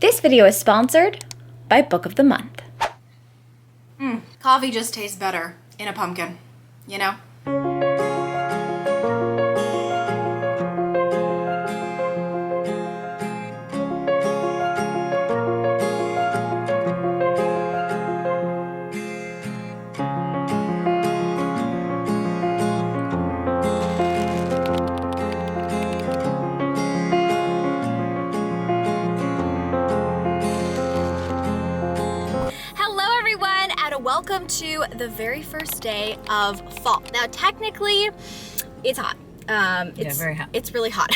This video is sponsored by Book of the Month. Coffee just tastes better in a pumpkin, you know? Welcome to the very first day of fall. Now, technically, it's hot. It's very hot. It's really hot.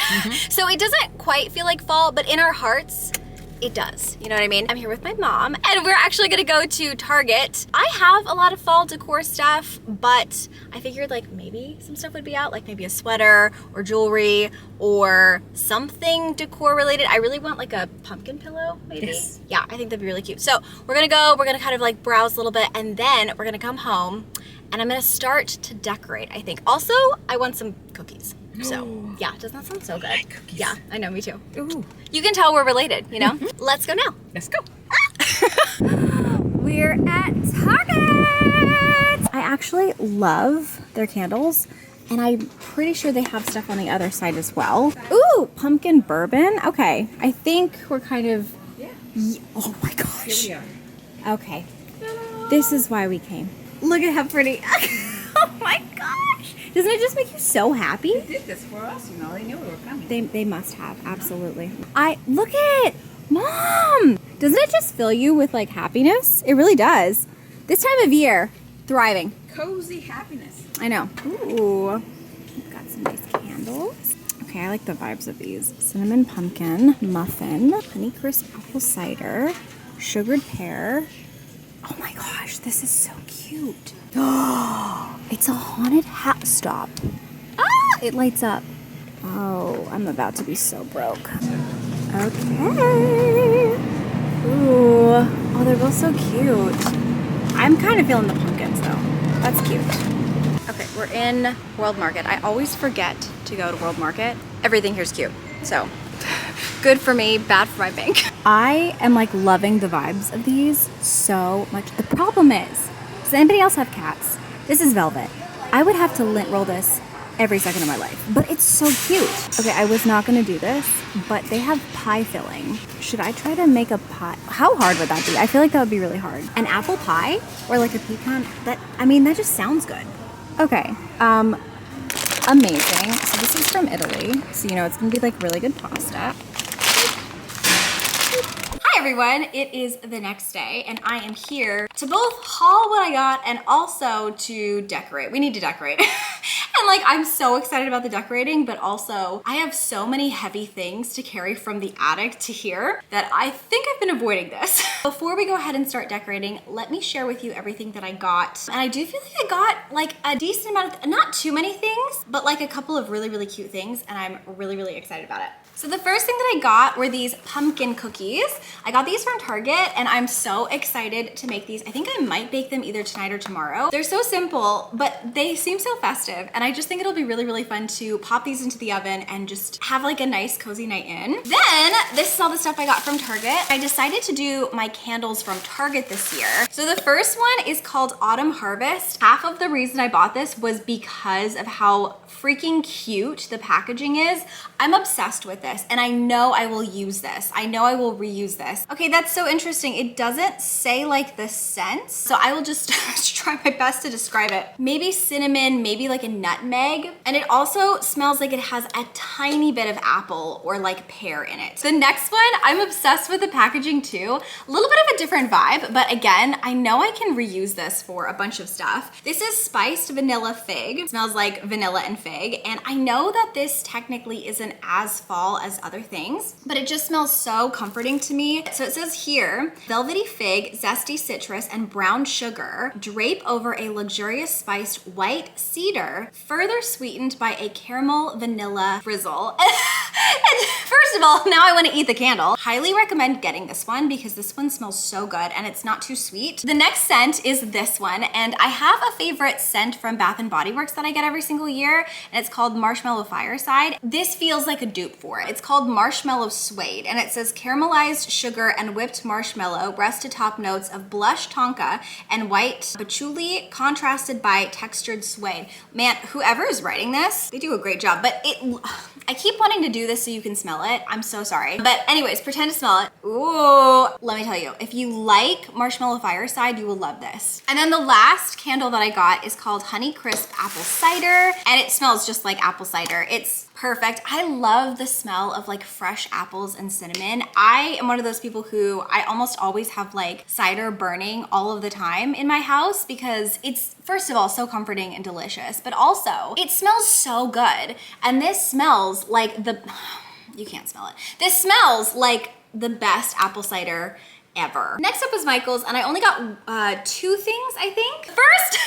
So it doesn't quite feel like fall, but in our hearts, it does. You know what I mean? I'm here with my mom, and we're actually gonna go to Target. I have a lot of fall decor stuff, but I figured like maybe some stuff would be out, like maybe a sweater or jewelry or something decor related. I really want like a pumpkin pillow, maybe. Yes. Yeah, I think that'd be really cute. So we're gonna kind of like browse a little bit, and then we're gonna come home and I'm gonna start to decorate, I think. Also, I want some cookies. So yeah, doesn't that sound so good? I like cookies. Yeah, I know, me too. Ooh. You can tell we're related, you know? Let's go now. Let's go. We're at Target! I actually love their candles, and I'm pretty sure they have stuff on the other side as well. Ooh, pumpkin bourbon. Okay, I think we're kind of... Oh my gosh. Here we are. Okay, this is why we came. Look at how pretty. Oh my gosh. Doesn't it just make you so happy? They did this for us, you know. They knew we were coming. They must have, absolutely. Look at Mom! Doesn't it just fill you with like happiness? It really does. This time of year, thriving. Cozy happiness. I know. Ooh, we've got some nice candles. Okay, I like the vibes of these. Cinnamon pumpkin, muffin, Honeycrisp apple cider, sugared pear. Oh my gosh, this is so cute. Oh, it's a haunted hat. Stop. Ah, it lights up. Oh, I'm about to be so broke. Okay. Ooh. Oh, they're both so cute. I'm kind of feeling the pumpkins though. That's cute. Okay, we're in World Market. I always forget to go to World Market. Everything here's cute. So, good for me, bad for my bank. I am like loving the vibes of these so much. The problem is, does anybody else have cats? This is velvet. I would have to lint roll this every second of my life, but it's so cute. Okay, I was not gonna do this, but they have pie filling. Should I try to make a pie? How hard would that be? I feel like that would be really hard. An apple pie or like a pecan, that just sounds good. Okay, amazing. So this is from Italy, so you know it's gonna be like really good pasta. Hi everyone, it is the next day and I am here to both haul what I got and also to decorate. We need to decorate. And like, I'm so excited about the decorating, but also I have so many heavy things to carry from the attic to here that I think I've been avoiding this. Before we go ahead and start decorating, let me share with you everything that I got. And I do feel like I got like a decent amount of, not too many things, but like a couple of really, really cute things. And I'm really, really excited about it. So the first thing that I got were these pumpkin cookies. I got these from Target and I'm so excited to make these. I think I might bake them either tonight or tomorrow. They're so simple, but they seem so festive. And I just think it'll be really, really fun to pop these into the oven and just have like a nice cozy night in. Then this is all the stuff I got from Target. I decided to do my candles from Target this year. So the first one is called Autumn Harvest. Half of the reason I bought this was because of how freaking cute the packaging is. I'm obsessed with this and I know I will use this. I know I will reuse this. Okay, that's so interesting. It doesn't say like the scents, so I will just try my best to describe it. Maybe cinnamon, maybe like a nutmeg, and it also smells like it has a tiny bit of apple or like pear in it. The next one, I'm obsessed with the packaging too. A little bit of a different vibe, but again, I know I can reuse this for a bunch of stuff. This is spiced vanilla fig. It smells like vanilla and fig, and I know that this technically isn't as fall as other things, but it just smells so comforting to me. So it says here, velvety fig, zesty citrus, and brown sugar drape over a luxurious spiced white cedar, further sweetened by a caramel vanilla drizzle. First of all, now I want to eat the candle. Highly recommend getting this one because this one smells so good and it's not too sweet. The next scent is this one, and I have a favorite scent from Bath & Body Works that I get every single year, and it's called Marshmallow Fireside. This feels like a dupe for it. It's called Marshmallow Suede, and it says caramelized sugar and whipped marshmallow, breast to top notes of blush tonka and white patchouli contrasted by textured suede. Man, whoever is writing this, they do a great job, but I keep wanting to do this so you can smell it. I'm so sorry. But anyways, pretend to smell it. Ooh, let me tell you, if you like Marshmallow Fireside, you will love this. And then the last candle that I got is called Honey Crisp Apple Cider, and it smells just like apple cider. It's perfect. I love the smell of like fresh apples and cinnamon. I am one of those people who I almost always have like cider burning all of the time in my house because it's, first of all, so comforting and delicious, but also it smells so good. And this smells like you can't smell it. This smells like the best apple cider ever. Next up is Michael's, and I only got 2 things, I think. First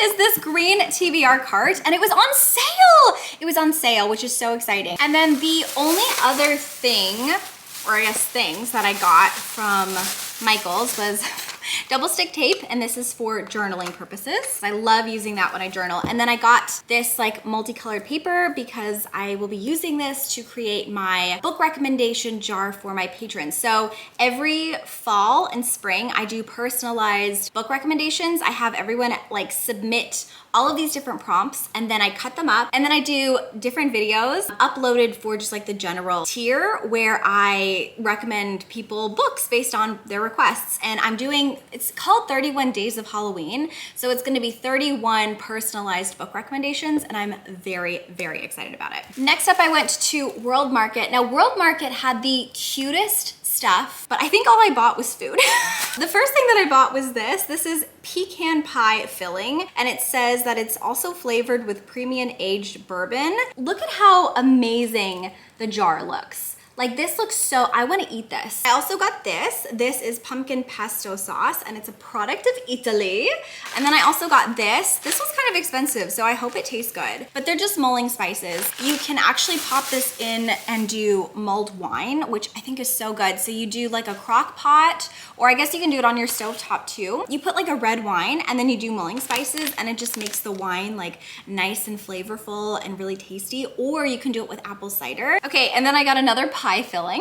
is this green TBR cart, and it was on sale. It was on sale, which is so exciting. And then the only other thing, or I guess things that I got from Michael's was double stick tape, and this is for journaling purposes. I love using that when I journal. And then I got this like multicolored paper because I will be using this to create my book recommendation jar for my patrons. So every fall and spring, I do personalized book recommendations. I have everyone like submit all of these different prompts, and then I cut them up, and then I do different videos uploaded for just like the general tier where I recommend people books based on their requests. And I'm doing, it's called 31 Days of Halloween. So it's gonna be 31 personalized book recommendations, and I'm very, very excited about it. Next up, I went to World Market. Now, World Market had the cutest stuff, but I think all I bought was food. The first thing that I bought was this. This is pecan pie filling, and it says that it's also flavored with premium aged bourbon. Look at how amazing the jar looks. Like, this looks so, I want to eat this. I also got this. This is pumpkin pesto sauce, and it's a product of Italy. And then I also got this. This was kind of expensive, so I hope it tastes good. But they're just mulling spices. You can actually pop this in and do mulled wine, which I think is so good. So you do like a crock pot, or I guess you can do it on your stovetop too. You put like a red wine, and then you do mulling spices, and it just makes the wine like nice and flavorful and really tasty. Or you can do it with apple cider. Okay, and then I got another pie filling.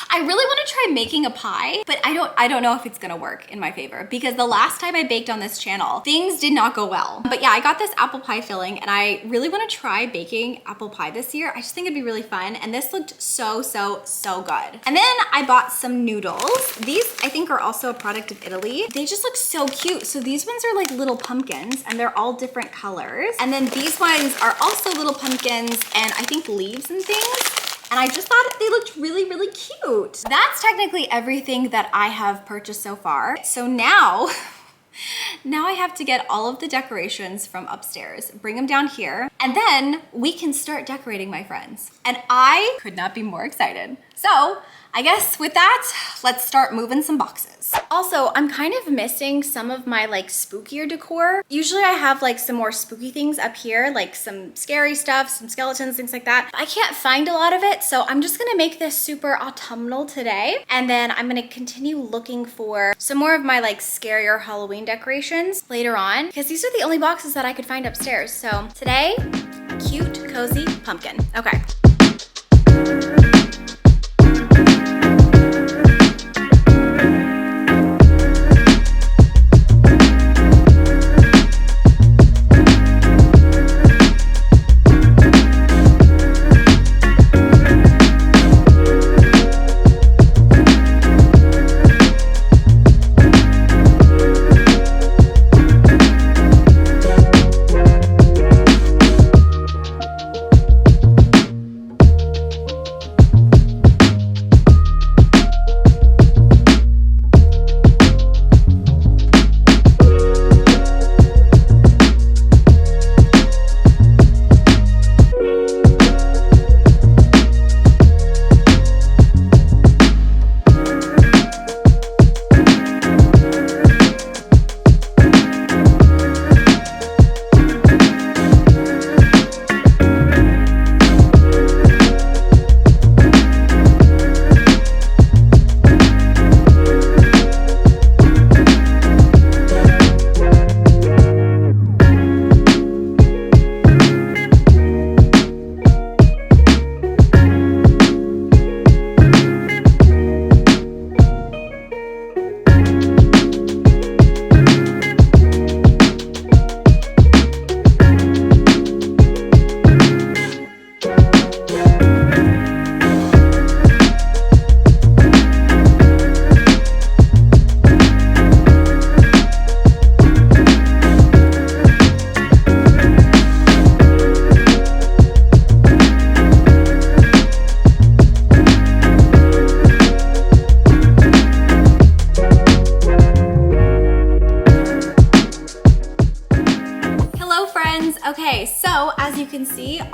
I really want to try making a pie, but I don't know if it's gonna work in my favor because the last time I baked on this channel, things did not go well. But yeah, I got this apple pie filling, and I really want to try baking apple pie this year. I just think it'd be really fun, and this looked so, so, so good. And then I bought some noodles. These I think are also a product of Italy. They just look so cute. So these ones are like little pumpkins, and they're all different colors. And then these ones are also little pumpkins and I think leaves and things. And I just thought they looked really, really cute. That's technically everything that I have purchased so far. So now I have to get all of the decorations from upstairs, bring them down here, and then we can start decorating, my friends. And I could not be more excited. So I guess with that, let's start moving some boxes. Also, I'm kind of missing some of my like spookier decor. Usually I have like some more spooky things up here, like some scary stuff, some skeletons, things like that. I can't find a lot of it, so I'm just gonna make this super autumnal today. And then I'm gonna continue looking for some more of my like scarier Halloween decorations later on, because these are the only boxes that I could find upstairs. So today, cute, cozy pumpkin. Okay.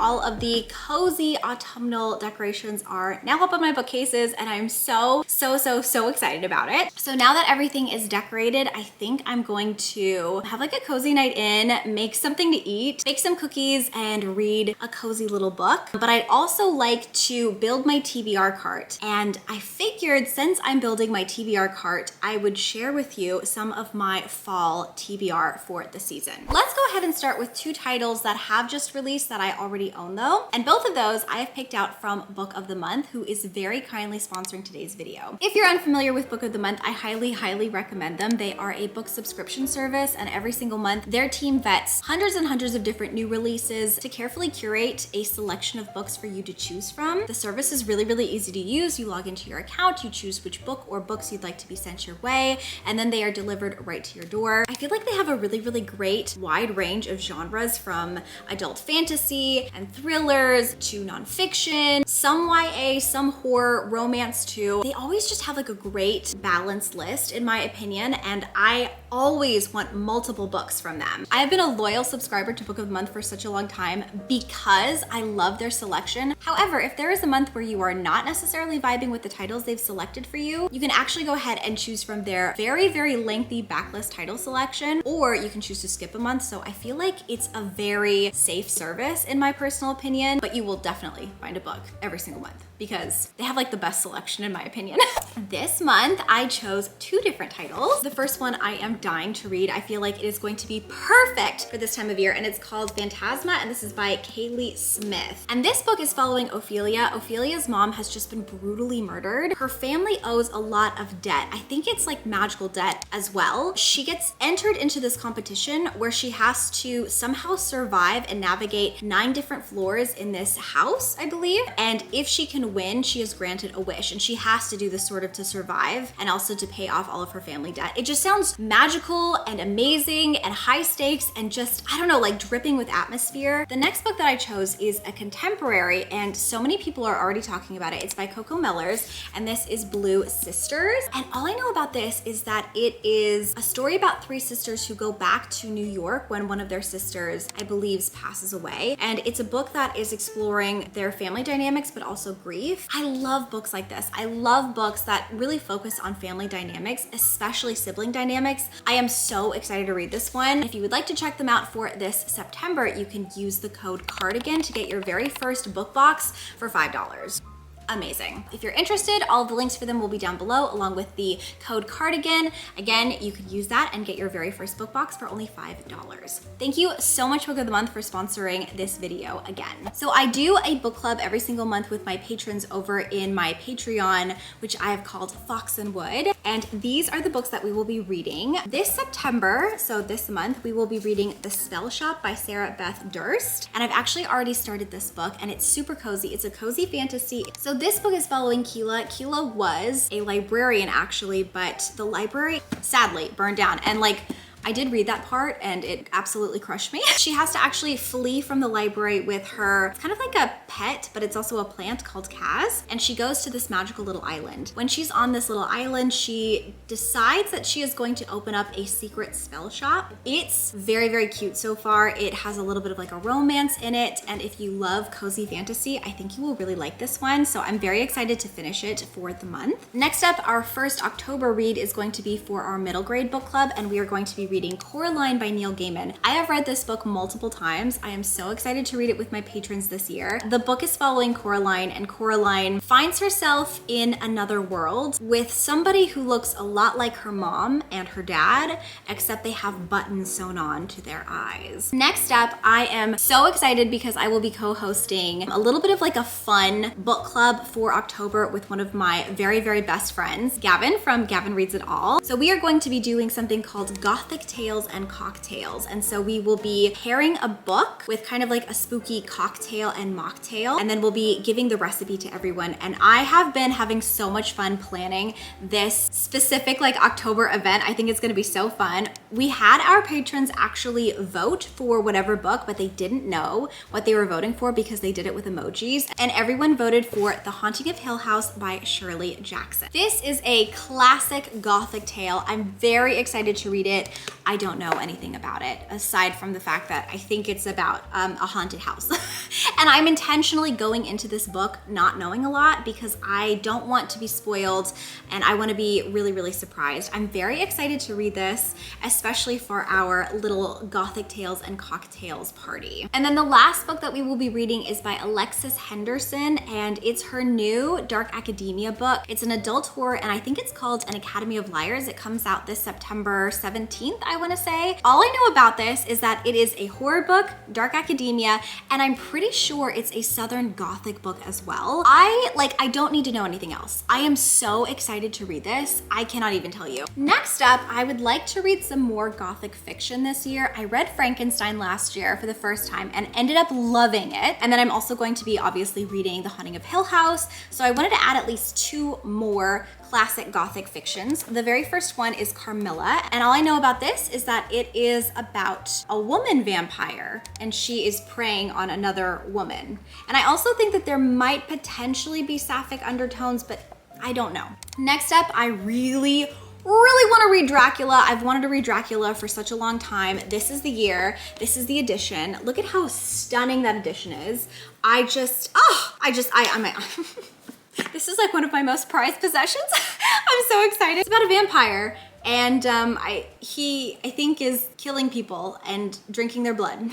all of the cozy autumnal decorations are now up on my bookcases, and I'm so excited about it. So now that everything is decorated, I think I'm going to have like a cozy night in, make something to eat, make some cookies, and read a cozy little book. But I'd also like to build my TBR cart. And I figured since I'm building my TBR cart, I would share with you some of my fall TBR for the season. Let's go ahead and start with two titles that have just released that I already own though. And both of those I have picked out from Book of the Month, who is very kindly sponsoring today's video. If you're unfamiliar with Book of the Month, I highly recommend them. They are a book subscription service, and every single month their team vets hundreds and hundreds of different new releases to carefully curate a selection of books for you to choose from. The service is really easy to use. You log into your account, you choose which book or books you'd like to be sent your way, and then they are delivered right to your door. I feel like they have a really great wide range of genres, from adult fantasy and thrillers to nonfiction, some YA, some horror, romance too. They always just have like a great balanced list in my opinion, and I always want multiple books from them. I've been a loyal subscriber to Book of the Month for such a long time because I love their selection. However, if there is a month where you are not necessarily vibing with the titles they've selected for you, you can actually go ahead and choose from their very lengthy backlist title selection, or you can choose to skip a month. So I feel like it's a very safe service in my personal opinion, but you will definitely find a book every single month because they have like the best selection in my opinion. This month I chose two different titles. The first one I am dying to read. I feel like it is going to be perfect for this time of year, and it's called Phantasma, and this is by Kaylee Smith. And this book is following Ophelia. Ophelia's mom has just been brutally murdered. Her family owes a lot of debt. I think it's like magical debt as well. She gets entered into this competition where she has to somehow survive and navigate 9 different floors in this house, I believe. And if she can win, she is granted a wish, and she has to do this sort of to survive and also to pay off all of her family debt. It just sounds magical and amazing and high stakes and just, I don't know, like dripping with atmosphere. The next book that I chose is a contemporary, and so many people are already talking about it. It's by Coco Mellors, and this is Blue Sisters. And all I know about this is that it is a story about 3 sisters who go back to New York when one of their sisters, I believe, passes away. And it's a book that is exploring their family dynamics, but also grief. I love books like this. I love books that really focus on family dynamics, especially sibling dynamics. I am so excited to read this one. If you would like to check them out for this September, you can use the code CARDIGAN to get your very first book box for $5. Amazing. If you're interested, all of the links for them will be down below, along with the code CARDIGAN. Again, you could use that and get your very first book box for only $5. Thank you so much, Book of the Month, for sponsoring this video again. So I do a book club every single month with my patrons over in my Patreon, which I have called Fox and Wood. And these are the books that we will be reading this September. So this month, we will be reading The Spellshop by Sarah Beth Durst. And I've actually already started this book, and it's super cozy. It's a cozy fantasy. So this book is following Keela. Keela was a librarian actually, but the library sadly burned down, and like I did read that part and it absolutely crushed me. She has to actually flee from the library with her, it's kind of like a pet, but it's also a plant called Kaz. And she goes to this magical little island. When she's on this little island, she decides that she is going to open up a secret spell shop. It's very cute so far. It has a little bit of like a romance in it. And if you love cozy fantasy, I think you will really like this one. So I'm very excited to finish it for the month. Next up, our first October read is going to be for our middle grade book club, and we are going to be reading Coraline by Neil Gaiman. I have read this book multiple times. I am so excited to read it with my patrons this year. The book is following Coraline, and Coraline finds herself in another world with somebody who looks a lot like her mom and her dad, except they have buttons sewn on to their eyes. Next up, I am so excited because I will be co-hosting a little bit of like a fun book club for October with one of my very best friends, Gavin from Gavin Reads It All. So we are going to be doing something called Gothic Tales and Cocktails. And so we will be pairing a book with kind of like a spooky cocktail and mocktail, and then we'll be giving the recipe to everyone. And I have been having so much fun planning this specific like October event. I think it's gonna be so fun. We had our patrons actually vote for whatever book, but they didn't know what they were voting for because they did it with emojis. And everyone voted for The Haunting of Hill House by Shirley Jackson. This is a classic Gothic tale. I'm very excited to read it. I don't know anything about it, aside from the fact that I think it's about a haunted house. And I'm intentionally going into this book not knowing a lot because I don't want to be spoiled and I want to be really, really surprised. I'm very excited to read this, especially for our little Gothic Tales and Cocktails party. And then the last book that we will be reading is by Alexis Henderson, and it's her new dark academia book. It's an adult horror, and I think it's called An Academy of Liars. It comes out this September 17th, I want to say. All I know about this is that it is a horror book, dark academia, and I'm pretty sure it's a Southern Gothic book as well. I don't need to know anything else. I am so excited to read this. I cannot even tell you. Next up, I would like to read some more Gothic fiction this year. I read Frankenstein last year for the first time and ended up loving it. And then I'm also going to be obviously reading The Haunting of Hill House. So I wanted to add at least 2 more classic Gothic fictions. The very first one is Carmilla, and all I know about this is that it is about a woman vampire and she is preying on another woman. And I also think that there might potentially be sapphic undertones, but I don't know. Next up, I really want to read Dracula. I've wanted to read Dracula for such a long time. This is the year. This is the edition. Look at how stunning that edition is. I'm This is like one of my most prized possessions. I'm so excited. It's about a vampire, and I think is killing people and drinking their blood.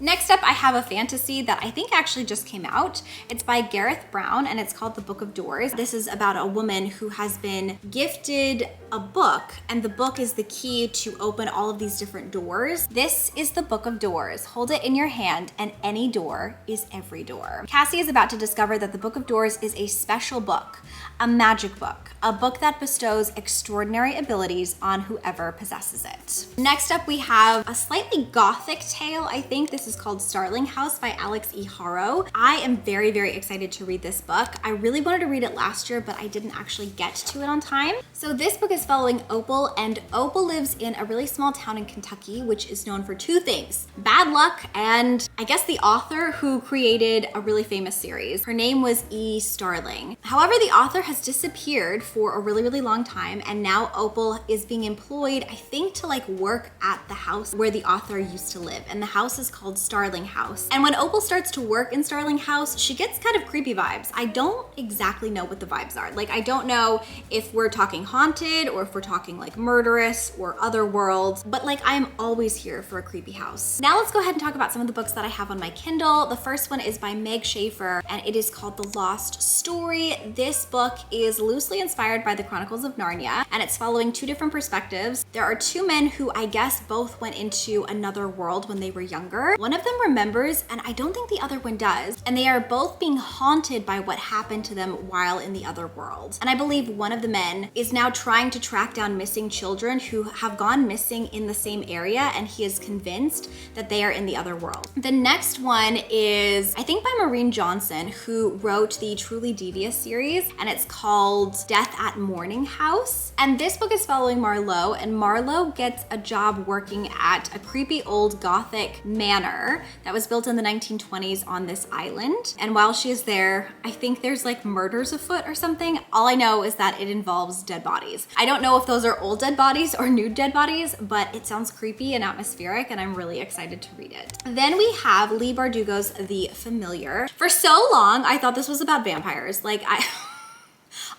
Next up, I have a fantasy that I think actually just came out. It's by Gareth Brown, and it's called The Book of Doors. This is about a woman who has been gifted a book, and the book is the key to open all of these different doors. This is the Book of Doors. Hold it in your hand, and any door is every door. Cassie is about to discover that the Book of Doors is a special book, a magic book, a book that bestows extraordinary abilities on whoever possesses it. Next up, we have a slightly Gothic tale. I think this is called Starling House by Alex E. Harrow. I am very, very excited to read this book. I really wanted to read it last year, but I didn't actually get to it on time. So this book is following Opal, and Opal lives in a really small town in Kentucky, which is known for 2 things: bad luck and I guess the author who created a really famous series. Her name was E. Starling. However, the author has disappeared for a really, really long time, and now Opal is being employed, I think, to like work at the house where the author used to live, and the house is called Starling House. And when Opal starts to work in Starling House, she gets kind of creepy vibes. I don't exactly know what the vibes are. Like, I don't know if we're talking haunted or if we're talking like murderous or otherworld, but like I'm always here for a creepy house. Now let's go ahead and talk about some of the books that I have on my Kindle. The first one is by Meg Schaefer, and it is called The Lost Story. This book is loosely inspired by the Chronicles of Narnia, and it's following 2 different perspectives. There are 2 men who I guess both went into another world when they were younger. One of them remembers, and I don't think the other one does, and they are both being haunted by what happened to them while in the other world. And I believe one of the men is now trying to track down missing children who have gone missing in the same area, and he is convinced that they are in the other world. The next one is, I think, by Maureen Johnson, who wrote the Truly Devious series, and it's called Death at Morning House. And this book is following Marlowe, and Marlowe gets a job working at a creepy old Gothic manor that was built in the 1920s on this island. And while she is there, I think there's like murders afoot or something. All I know is that it involves dead bodies. I don't know if those are old dead bodies or new dead bodies, but it sounds creepy and atmospheric, and I'm really excited to read it. Then we have Leigh Bardugo's The Familiar. For so long, I thought this was about vampires. Like,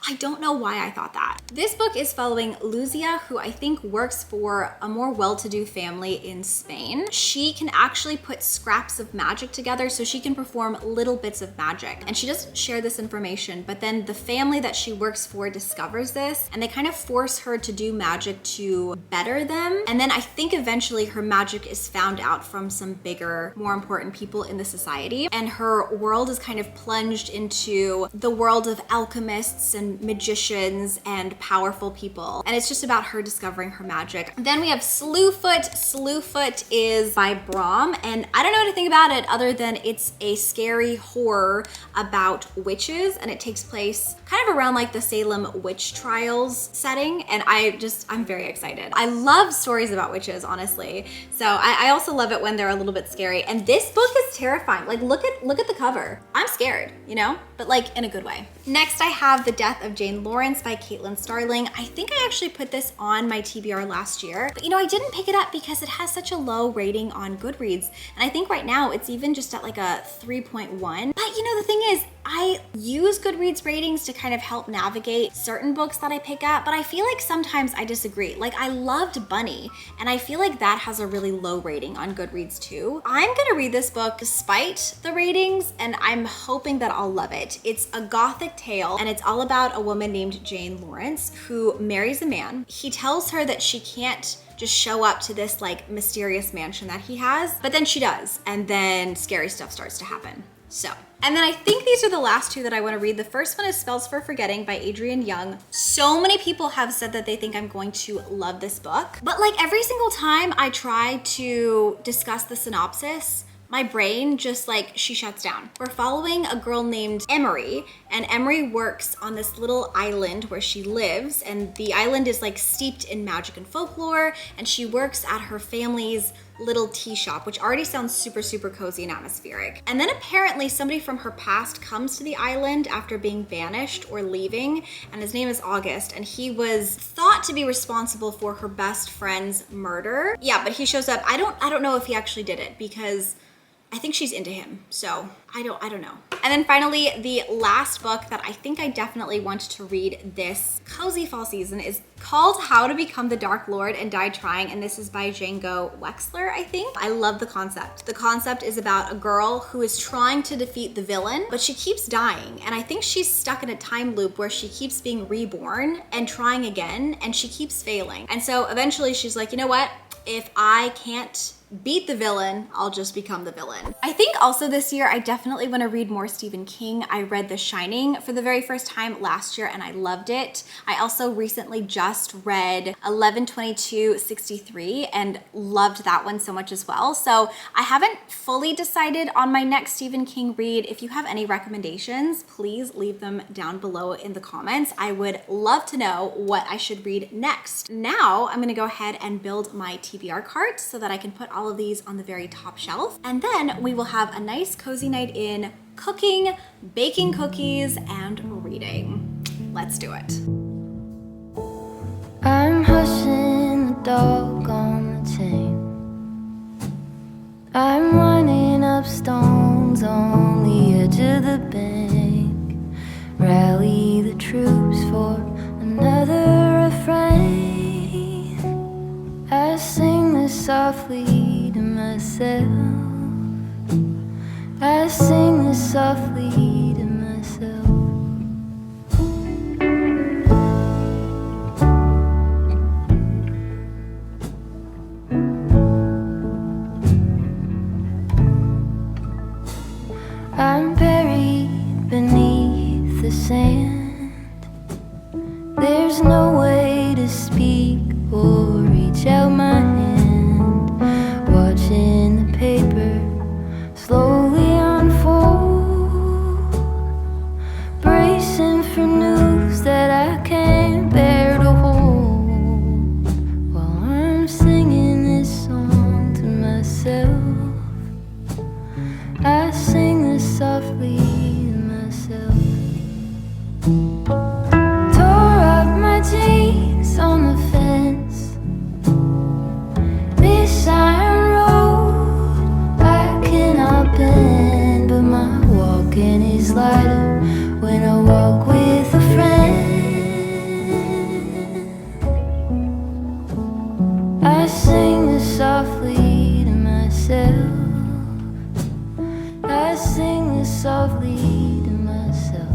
I don't know why I thought that. This book is following Luzia, who I think works for a more well-to-do family in Spain. She can actually put scraps of magic together, so she can perform little bits of magic. And she doesn't share this information, but then the family that she works for discovers this, and they kind of force her to do magic to better them. And then I think eventually her magic is found out from some bigger, more important people in the society. And her world is kind of plunged into the world of alchemists and magicians and powerful people. And it's just about her discovering her magic. Then we have Slewfoot. Slewfoot is by Brom, and I don't know anything about it other than it's a scary horror about witches, and it takes place kind of around like the Salem witch trials setting, and I'm very excited. I love stories about witches, honestly. So I also love it when they're a little bit scary, and this book is terrifying. Like, look at the cover. I'm scared, you know, but like in a good way. Next, I have The Death of Jane Lawrence by Caitlin Starling. I think I actually put this on my TBR last year, but you know, I didn't pick it up because it has such a low rating on Goodreads. And I think right now it's even just at like a 3.1. But you know, the thing is, I use Goodreads ratings to kind of help navigate certain books that I pick up, but I feel like sometimes I disagree. Like I loved Bunny, and I feel like that has a really low rating on Goodreads too. I'm gonna read this book despite the ratings, and I'm hoping that I'll love it. It's a gothic tale, and it's all about a woman named Jane Lawrence who marries a man. He tells her that she can't just show up to this like mysterious mansion that he has, but then she does, and then scary stuff starts to happen. So, and then I think these are the last two that I want to read. The first one is Spells for Forgetting by Adrienne Young. So many people have said that they think I'm going to love this book, but like every single time I try to discuss the synopsis, my brain just like, she shuts down. We're following a girl named Emery, and Emery works on this little island where she lives, and the island is like steeped in magic and folklore, and she works at her family's little tea shop, which already sounds super, super cozy and atmospheric. And then apparently somebody from her past comes to the island after being banished or leaving, and his name is August, and he was thought to be responsible for her best friend's murder. Yeah, but he shows up. I don't know if he actually did it, because I think she's into him, so I don't know. And then finally, the last book that I think I definitely want to read this cozy fall season is called How to Become the Dark Lord and Die Trying, and this is by Django Wexler, I think. I love the concept. The concept is about a girl who is trying to defeat the villain, but she keeps dying, and I think she's stuck in a time loop where she keeps being reborn and trying again, and she keeps failing. And so eventually she's like, you know what? If I can't beat the villain, I'll just become the villain. I think also this year, I definitely want to read more Stephen King. I read The Shining for the very first time last year and I loved it. I also recently just read 11/22/63 and loved that one so much as well. So I haven't fully decided on my next Stephen King read. If you have any recommendations, please leave them down below in the comments. I would love to know what I should read next. Now I'm gonna go ahead and build my TBR cart so that I can put all of these on the very top shelf. And then we will have a nice cozy night in cooking, baking cookies, and reading. Let's do it. I'm hushing the dog on the chain. I'm running up stones on the edge of the bank. Rally the troops for another refrain. I sing this softly to myself. I sing this softly to myself. I'm buried beneath the sand. There's no way to speak or reach out my hand. Watching the paper slowly unfold. Bracing for news that I can't bear to hold. While I'm singing this song to myself, I sing this softly to myself. Tore up my jeans on the fence. This iron road I cannot bend, but my walking is lighter when I walk with a friend. I sing this softly to myself. I sing this softly to myself.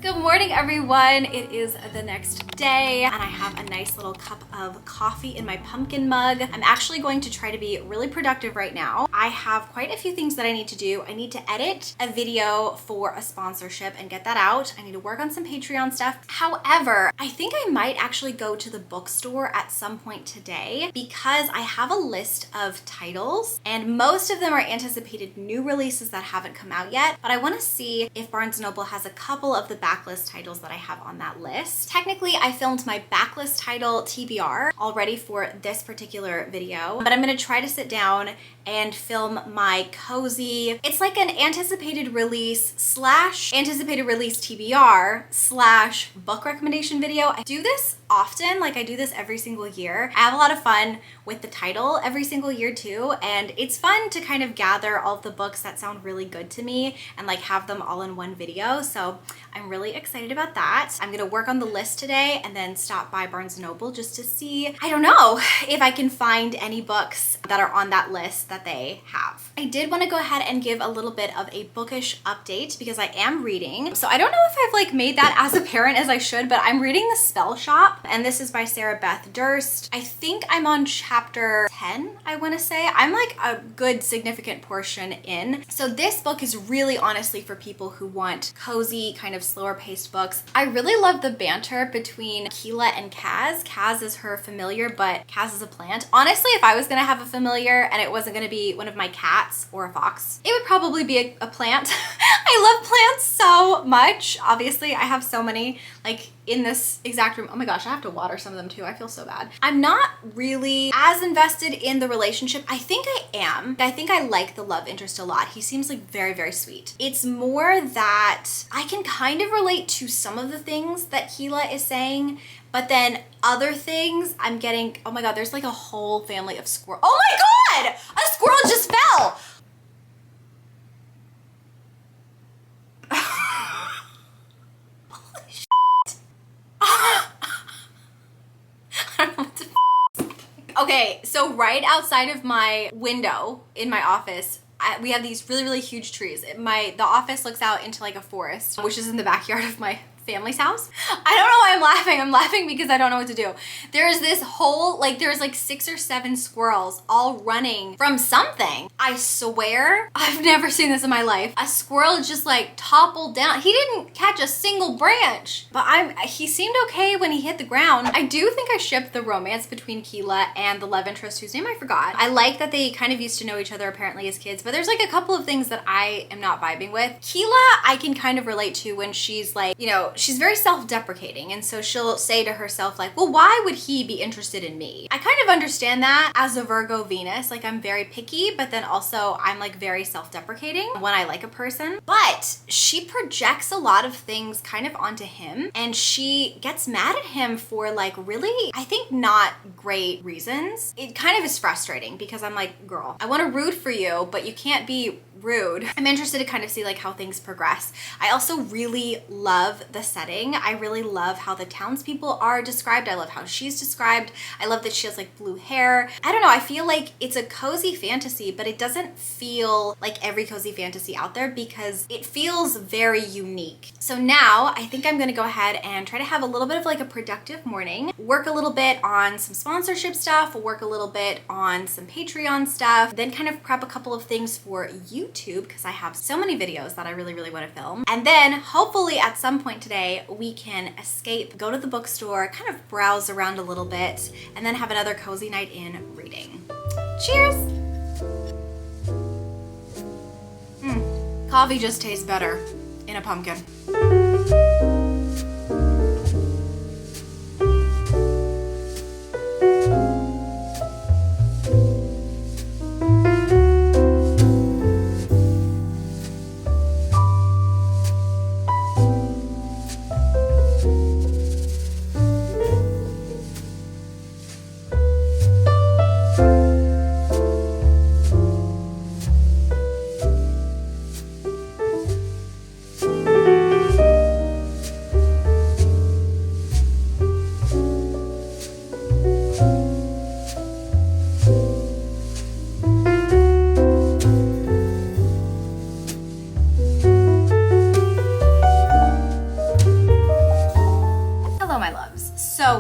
Good morning, everyone. It is the next day and I have a nice little cup of coffee in my pumpkin mug. I'm actually going to try to be really productive right now. I have quite a few things that I need to do. I need to edit a video for a sponsorship and get that out. I need to work on some Patreon stuff. However, I think I might actually go to the bookstore at some point today because I have a list of titles and most of them are anticipated new releases that haven't come out yet, but I want to see if Barnes & Noble has a couple of the backlist titles titles that I have on that list. Technically, I filmed my backlist title TBR already for this particular video, but I'm gonna try to sit down and film my cozy, it's like an anticipated release slash anticipated release TBR slash book recommendation video. I do this often, like I do this every single year. I have a lot of fun with the title every single year too, and it's fun to kind of gather all of the books that sound really good to me and like have them all in one video. So I'm really excited about that. I'm gonna work on the list today and then stop by Barnes & Noble just to see, I don't know, if I can find any books that are on that list that they have. I did want to go ahead and give a little bit of a bookish update because I am reading. So I don't know if I've like made that as apparent as I should, but I'm reading the Spellshop, and this is by Sarah Beth Durst. I think I'm on chapter 10, I want to say. I'm like a good significant portion in. So this book is really honestly for people who want cozy, kind of slower paced books. I really love the banter between Keela and Kaz. Kaz is her familiar, but Kaz is a plant. Honestly, if I was gonna have a familiar and it wasn't gonna be one of my cats or a fox, it would probably be a plant. I love plants so much. Obviously, I have so many like in this exact room. Oh my gosh, I have to water some of them too. I feel so bad. I'm not really as invested in the relationship. I think I am. I think I like the love interest a lot. He seems like very, very sweet. It's more that I can kind of relate to some of the things that Keela is saying, but then other things I'm getting, oh my God, there's like a whole family of squirrels. Oh my God, a squirrel just fell. Holy shit. I don't know what to Okay, so right outside of my window in my office, we have these really, really huge trees. The office looks out into like a forest, which is in the backyard of my family's house. I don't know why I'm laughing. I'm laughing because I don't know what to do. There's this whole, like there's like 6 or 7 squirrels all running from something. I swear, I've never seen this in my life. A squirrel just like toppled down. He didn't catch a single branch, but he seemed okay when he hit the ground. I do think I shipped the romance between Keela and the love interest whose name I forgot. I like that they kind of used to know each other apparently as kids, but there's like a couple of things that I am not vibing with. Keela, I can kind of relate to when she's like, you know, she's very self-deprecating, and so she'll say to herself like, well, why would he be interested in me? I kind of understand that as a Virgo Venus. Like I'm very picky, but then also I'm like very self-deprecating when I like a person. But she projects a lot of things kind of onto him, and she gets mad at him for like really, I think not great reasons. It kind of is frustrating because I'm like, girl, I want to root for you, but you can't be rude. I'm interested to kind of see like how things progress. I also really love the setting. I really love how the townspeople are described. I love how she's described. I love that she has like blue hair. I don't know, I feel like it's a cozy fantasy, but it doesn't feel like every cozy fantasy out there because it feels very unique. So now I think I'm gonna go ahead and try to have a little bit of like a productive morning, work a little bit on some sponsorship stuff, work a little bit on some Patreon stuff, then kind of prep a couple of things for YouTube because I have so many videos that I really, really want to film. And then hopefully at some point today, we can escape, go to the bookstore, kind of browse around a little bit, and then have another cozy night in reading. Cheers! Coffee just tastes better in a pumpkin.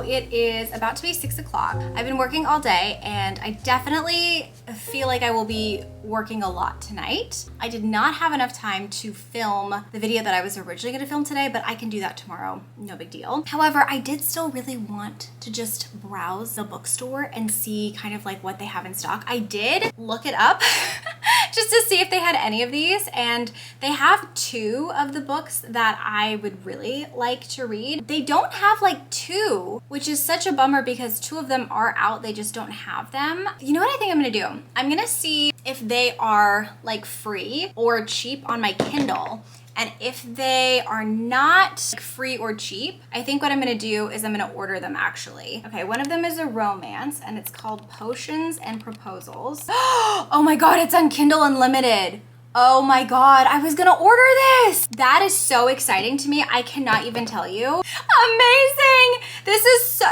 It is about to be 6 o'clock. I've been working all day and I definitely feel like I will be working a lot tonight. I did not have enough time to film the video that I was originally gonna film today, but I can do that tomorrow, no big deal. However, I did still really want to just browse the bookstore and see kind of like what they have in stock. I did look it up. just to see if they had any of these. And they have 2 of the books that I would really like to read. They don't have like 2, which is such a bummer because 2 of them are out. They just don't have them. You know what I think I'm gonna do? I'm gonna see if they are like free or cheap on my Kindle. And if they are not free or cheap, I think what I'm gonna do is I'm gonna order them actually. Okay, one of them is a romance and it's called Potions and Proposals. Oh my God, it's on Kindle Unlimited. Oh my God, I was gonna order this. That is so exciting to me. I cannot even tell you. Amazing. This is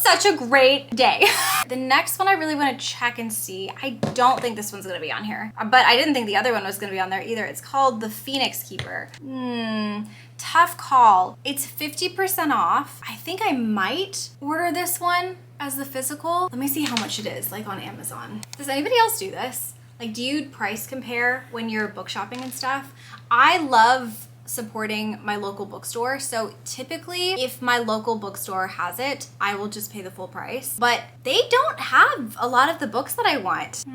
such a great day. The next one I really wanna check and see. I don't think this one's gonna be on here, but I didn't think the other one was gonna be on there either. It's called The Phoenix Keeper. Tough call. It's 50% off. I think I might order this one as the physical. Let me see how much it is, like on Amazon. Does anybody else do this? Like, do you price compare when you're book shopping and stuff? I love supporting my local bookstore. So typically if my local bookstore has it, I will just pay the full price, but they don't have a lot of the books that I want.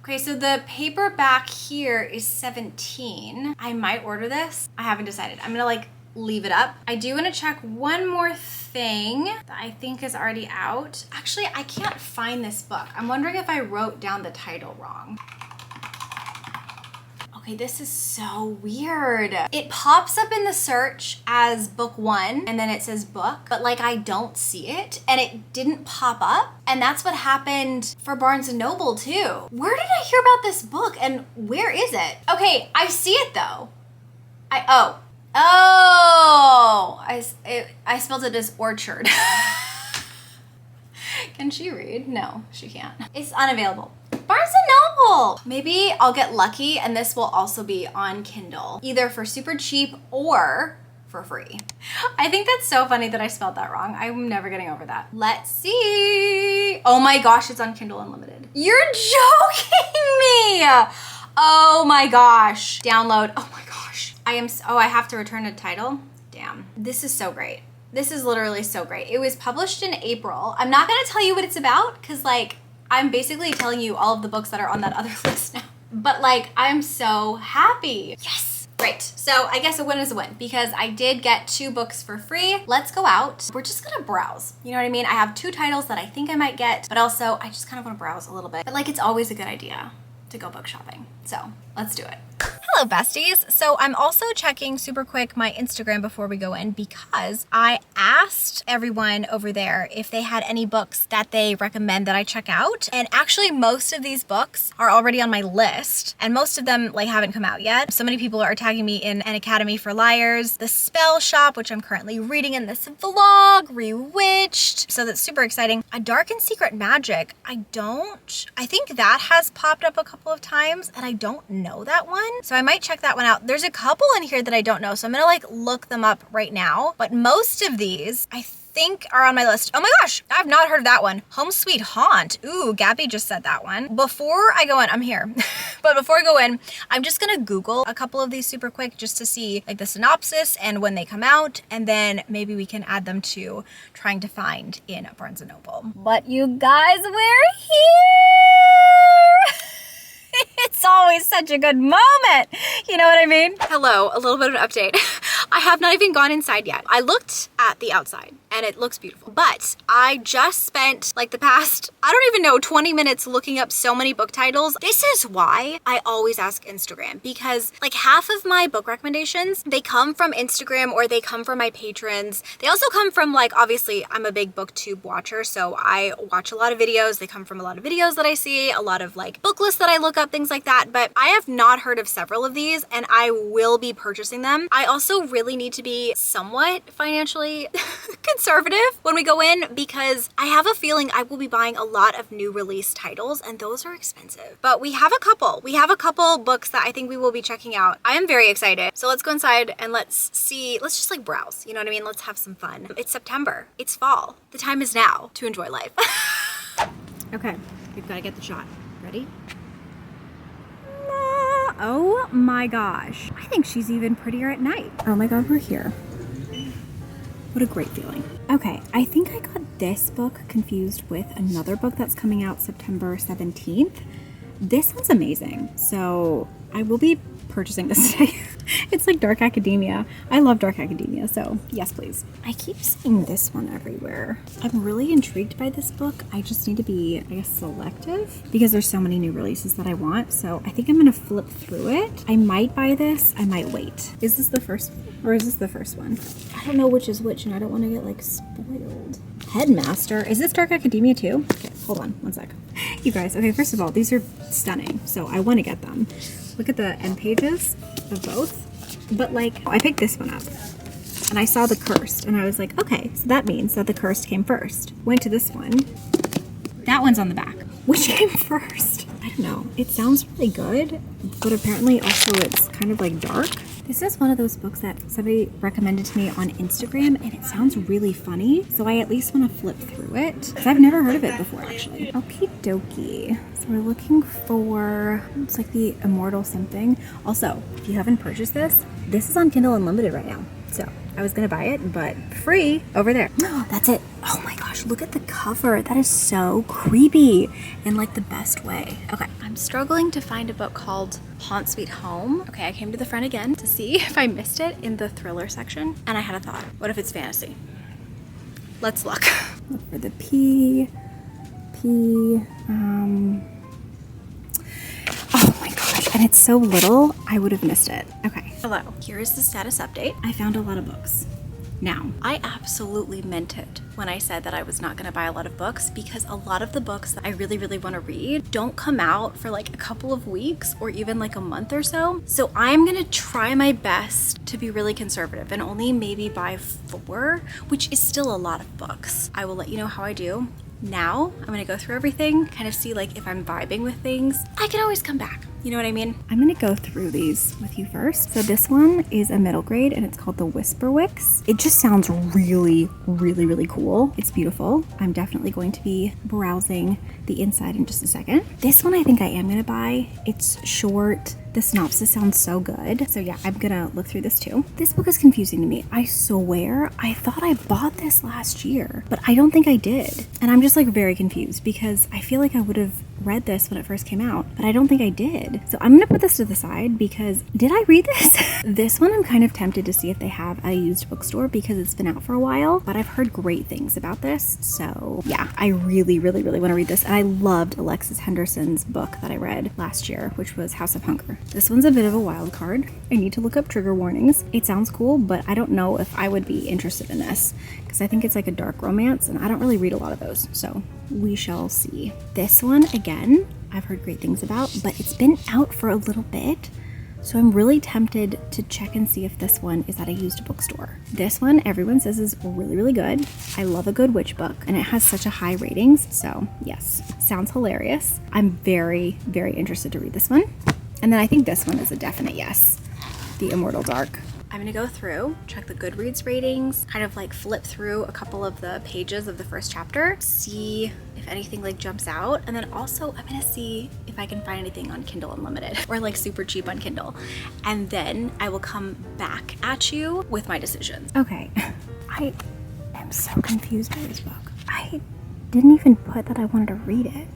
Okay, so the paperback here is $17. I might order this. I haven't decided. I'm gonna like leave it up. I do want to check one more thing that I think is already out. Actually, I can't find this book. I'm wondering if I wrote down the title wrong. Okay, this is so weird. It pops up in the search as book 1 and then it says book, but like I don't see it and it didn't pop up. And that's what happened for Barnes & Noble too. Where did I hear about this book and where is it? Okay, I see it though. I spelled it as orchard. Can she read? No, she can't. It's unavailable. Barnes & Noble! Maybe I'll get lucky and this will also be on Kindle, either for super cheap or for free. I think that's so funny that I spelled that wrong. I'm never getting over that. Let's see. Oh my gosh, it's on Kindle Unlimited. You're joking me! Oh my gosh. Download. Oh my gosh. I have to return a title? Damn. This is so great. This is literally so great. It was published in April. I'm not gonna tell you what it's about because like, I'm basically telling you all of the books that are on that other list now. But like, I'm so happy. Yes. Great. So I guess a win is a win because I did get 2 books for free. Let's go out. We're just gonna browse. You know what I mean? I have 2 titles that I think I might get, but also I just kind of wanna browse a little bit. But like, it's always a good idea to go book shopping. So let's do it. Hello besties. So I'm also checking super quick my Instagram before we go in because I asked everyone over there if they had any books that they recommend that I check out. And actually most of these books are already on my list and most of them like haven't come out yet. So many people are tagging me in An Academy for Liars, the Spellshop, which I'm currently reading in this vlog, Rewitched. So that's super exciting. A Dark and Secret Magic. I think that has popped up a couple of times and I don't know that one. So I might check that one out. There's a couple in here that I don't know, so I'm gonna like look them up right now. But most of these I think are on my list. Oh my gosh, I've not heard of that one. Home Sweet Haunt. Ooh, Gabby just said that one. Before I go in, I'm here. But before I go in, I'm just gonna Google a couple of these super quick just to see like the synopsis and when they come out, and then maybe we can add them to trying to find in Barnes & Noble. But you guys, we're here! It's always such a good moment. You know what I mean? Hello, a little bit of an update. I have not even gone inside yet. I looked at the outside and it looks beautiful, but I just spent like the past, I don't even know, 20 minutes looking up so many book titles. This is why I always ask Instagram, because like half of my book recommendations, they come from Instagram or they come from my patrons. They also come from like, obviously I'm a big booktube watcher, so I watch a lot of videos. They come from a lot of videos that I see, a lot of like book lists that I look up, things like that. But I have not heard of several of these and I will be purchasing them. I also really need to be somewhat financially conservative when we go in because I have a feeling I will be buying a lot of new release titles and those are expensive. But we have a couple. We have a couple books that I think we will be checking out. I am very excited. So let's go inside and let's see, let's just like browse. You know what I mean? Let's have some fun. It's September. It's fall. The time is now to enjoy life. Okay, we've got to get the shot. Ready? Oh my gosh. I think she's even prettier at night. Oh my God, we're here. What a great feeling. Okay, I think I got this book confused with another book that's coming out September 17th. This one's amazing. So I will be purchasing this today. It's like dark academia. I love dark academia, so yes, please. I keep seeing this one everywhere. I'm really intrigued by this book. I just need to be, I guess, selective because there's so many new releases that I want. So I think I'm gonna flip through it. I might buy this, I might wait. Is this the first one or is this the first one? I don't know which is which and I don't want to get like spoiled. Headmaster, is this dark academia too? Okay, hold on one sec. You guys, okay, first of all, these are stunning, so I want to get them. Look at the end pages of both. But like, I picked this one up and I saw the cursed and I was like, okay, so that means that the cursed came first. Went to this one. That one's on the back. Which came first? I don't know. It sounds really good, but apparently also it's kind of like dark. This is one of those books that somebody recommended to me on Instagram and it sounds really funny. So I at least want to flip through it because I've never heard of it before actually. Okie dokie. So we're looking for, it's like the Immortal something. Also, if you haven't purchased this is on Kindle Unlimited right now. So I was gonna buy it, but free over there. Oh, that's it. Oh my gosh, look at the cover. That is so creepy in like the best way. Okay, I'm struggling to find a book called Haunt Sweet Home. Okay, I came to the front again to see if I missed it in the thriller section. And I had a thought, what if it's fantasy? Let's look. Look for the P. Oh my gosh, and it's so little, I would have missed it. Okay, hello. Here is the status update. I found a lot of books. Now, I absolutely meant it when I said that I was not gonna buy a lot of books because a lot of the books that I really, really wanna read don't come out for like a couple of weeks or even like a month or so. So I'm gonna try my best to be really conservative and only maybe buy 4, which is still a lot of books. I will let you know how I do. Now, I'm gonna go through everything, kind of see like if I'm vibing with things. I can always come back. You know what I mean? I'm gonna go through these with you first. So this one is a middle grade and it's called the Whisperwicks. It just sounds really, really, really cool. It's beautiful. I'm definitely going to be browsing the inside in just a second. This one I think I am gonna buy. It's short. The synopsis sounds so good. So yeah, I'm gonna look through this too. This book is confusing to me. I swear, I thought I bought this last year, but I don't think I did. And I'm just like very confused because I feel like I would have read this when it first came out, but I don't think I did. So I'm gonna put this to the side because did I read this? This one I'm kind of tempted to see if they have at a used bookstore because it's been out for a while, but I've heard great things about this. So yeah, I really, really, really wanna read this. And I loved Alexis Henderson's book that I read last year, which was House of Hunger. This one's a bit of a wild card. I need to look up trigger warnings. It sounds cool, but I don't know if I would be interested in this because I think it's like a dark romance and I don't really read a lot of those. So we shall see. This one, again, I've heard great things about, but it's been out for a little bit. So I'm really tempted to check and see if this one is at a used bookstore. This one, everyone says is really, really good. I love a good witch book and it has such a high ratings. So yes, sounds hilarious. I'm very, very interested to read this one. And then I think this one is a definite yes, The Immortal Dark. I'm gonna go through, check the Goodreads ratings, kind of like flip through a couple of the pages of the first chapter, see if anything like jumps out. And then also I'm gonna see if I can find anything on Kindle Unlimited or like super cheap on Kindle. And then I will come back at you with my decisions. Okay, I am so confused by this book. I didn't even put that I wanted to read it.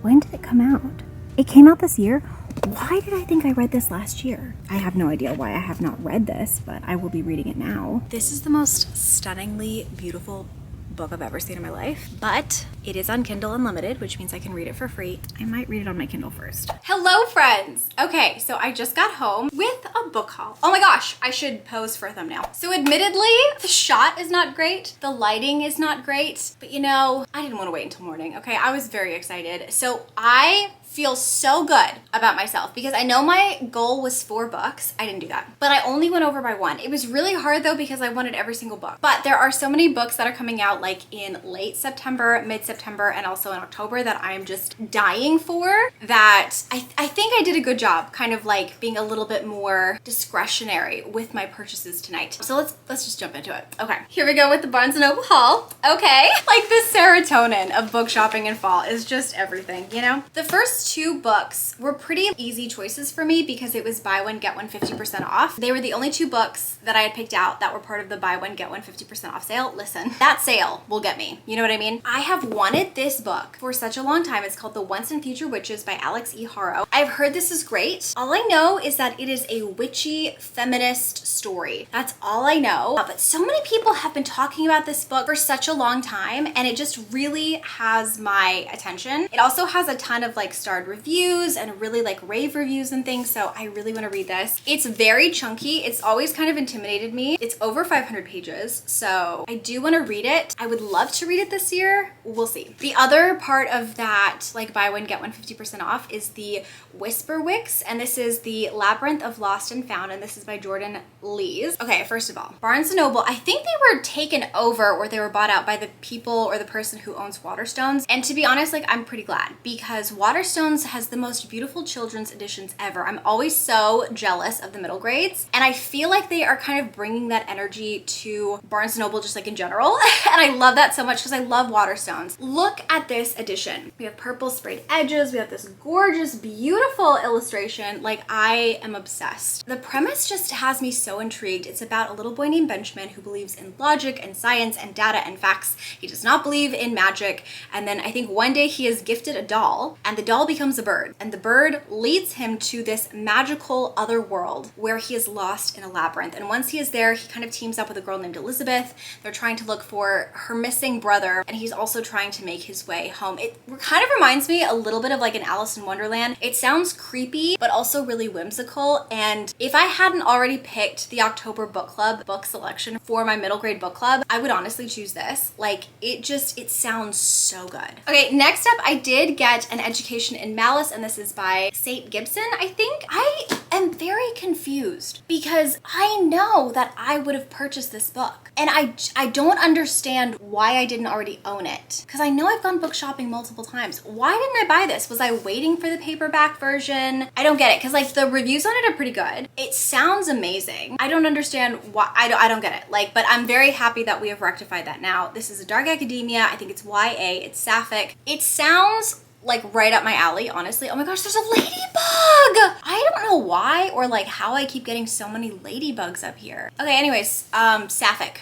When did it come out? It came out this year? Why did I think I read this last year? I have no idea why I have not read this, but I will be reading it now. This is the most stunningly beautiful book I've ever seen in my life, but it is on Kindle Unlimited, which means I can read it for free. I might read it on my Kindle first. Hello, friends. Okay, so I just got home with a book haul. Oh my gosh, I should pose for a thumbnail. So admittedly, the shot is not great. The lighting is not great, but you know, I didn't want to wait until morning. Okay, I was very excited. So I feel so good about myself because I know my goal was 4 books. I didn't do that, but I only went over by 1. It was really hard though because I wanted every single book. But there are so many books that are coming out like in late September, mid-September, and also in October that I'm just dying for, that I think I did a good job kind of like being a little bit more discretionary with my purchases tonight. So let's just jump into it. Okay, here we go with the Barnes & Noble haul. Okay? Like the serotonin of book shopping in fall is just everything, you know? The first two books were pretty easy choices for me because it was buy one, get one 50% off. They were the only two books that I had picked out that were part of the buy one, get one 50% off sale. Listen, that sale will get me. You know what I mean? I have wanted this book for such a long time. It's called The Once and Future Witches by Alex E. Haro. I've heard this is great. All I know is that it is a witchy feminist story. That's all I know. But so many people have been talking about this book for such a long time, and it just really has my attention. It also has a ton of like starred reviews and really like rave reviews and things, so I really want to read this. It's very chunky. It's always kind of intimidated me. It's over 500 pages, so I do want to read it. I would love to read it this year. We'll see. The other part of that, like buy one, get one 50% off, is the Whisperwicks, and this is the Labyrinth of Lost and Found, and this is by Jordan Lees. Okay, first of all, Barnes & Noble, I think they were taken over or they were bought out by the people or the person who owns Waterstones, and to be honest, like I'm pretty glad because Waterstones has the most beautiful children's editions ever. I'm always so jealous of the middle grades, and I feel like they are kind of bringing that energy to Barnes & Noble just like in general, and I love that so much because I love Waterstones. Look at this edition. We have purple sprayed edges, we have this gorgeous, beautiful illustration. Like I am obsessed. The premise just has me so intrigued. It's about a little boy named Benjamin who believes in logic and science and data and facts. He does not believe in magic, and then I think one day he is gifted a doll, and the doll becomes a bird, and the bird leads him to this magical other world where he is lost in a labyrinth. And once he is there, he kind of teams up with a girl named Elizabeth. They're trying to look for her missing brother, and he's also trying to make his way home. It kind of reminds me a little bit of like an Alice in Wonderland. It sounds creepy, but also really whimsical, and if I hadn't already picked the October book club book selection for my middle grade book club, I would honestly choose this. Like it sounds so good. Okay, next up, I did get An Education in Malice, and this is by St. Gibson, I think. I am very confused because I know that I would have purchased this book, and I don't understand why I didn't already own it, because I know I've gone book shopping multiple times. Why didn't I buy this? Was I waiting for the paperback version? I don't get it, because like the reviews on it are pretty good. It sounds amazing. I don't understand why. I don't get it. Like, but I'm very happy that we have rectified that now. This is a dark academia. I think it's YA. It's sapphic. It sounds like right up my alley, honestly. Oh my gosh, there's a ladybug! I don't know why or like how I keep getting so many ladybugs up here. Okay, anyways, sapphic.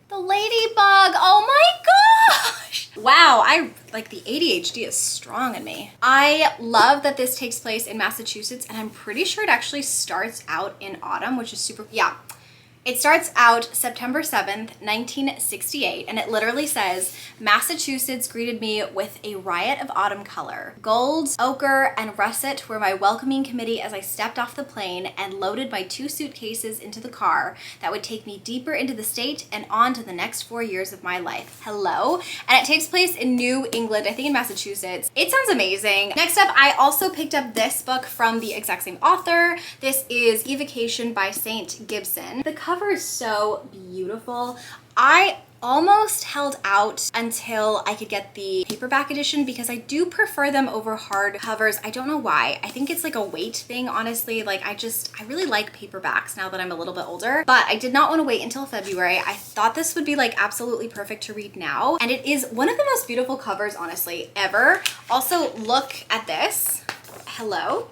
The ladybug, oh my gosh! Wow, I like the ADHD is strong in me. I love that this takes place in Massachusetts, and I'm pretty sure it actually starts out in autumn, which is super, yeah. It starts out September 7th, 1968, and it literally says, Massachusetts greeted me with a riot of autumn color. Gold, ochre, and russet were my welcoming committee as I stepped off the plane and loaded my 2 suitcases into the car that would take me deeper into the state and on to the next 4 years of my life. Hello? And it takes place in New England, I think in Massachusetts. It sounds amazing. Next up, I also picked up this book from the exact same author. This is Evocation by St. Gibson. The cover is so beautiful. I almost held out until I could get the paperback edition because I do prefer them over hard covers. I don't know why. I think it's like a weight thing, honestly. Like I really like paperbacks now that I'm a little bit older, but I did not want to wait until February. I thought this would be like absolutely perfect to read now. And it is one of the most beautiful covers, honestly, ever. Also, look at this. Hello.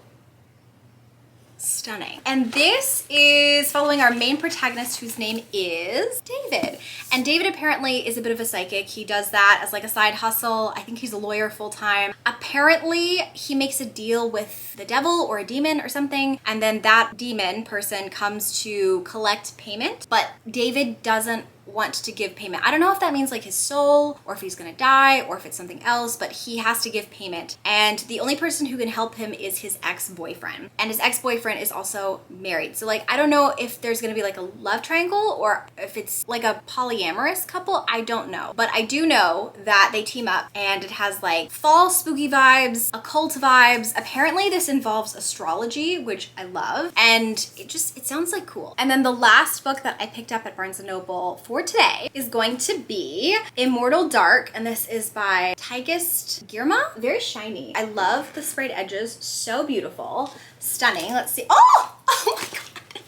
Stunning. And this is following our main protagonist, whose name is David. And David apparently is a bit of a psychic. He does that as like a side hustle. I think he's a lawyer full-time. Apparently he makes a deal with the devil or a demon or something, and then that demon person comes to collect payment, but David doesn't want to give payment. I don't know if that means like his soul or if he's gonna die or if it's something else, but he has to give payment. And the only person who can help him is his ex-boyfriend. And his ex-boyfriend is also married. So like, I don't know if there's gonna be like a love triangle or if it's like a polyamorous couple. I don't know. But I do know that they team up and it has like fall spooky vibes, occult vibes. Apparently this involves astrology, which I love. And it sounds like cool. And then the last book that I picked up at Barnes & Noble for today is going to be Immortal Dark, and this is by Tigist Girma. Very shiny. I love the sprayed edges. So beautiful. Stunning. Let's see. Oh! Oh my god.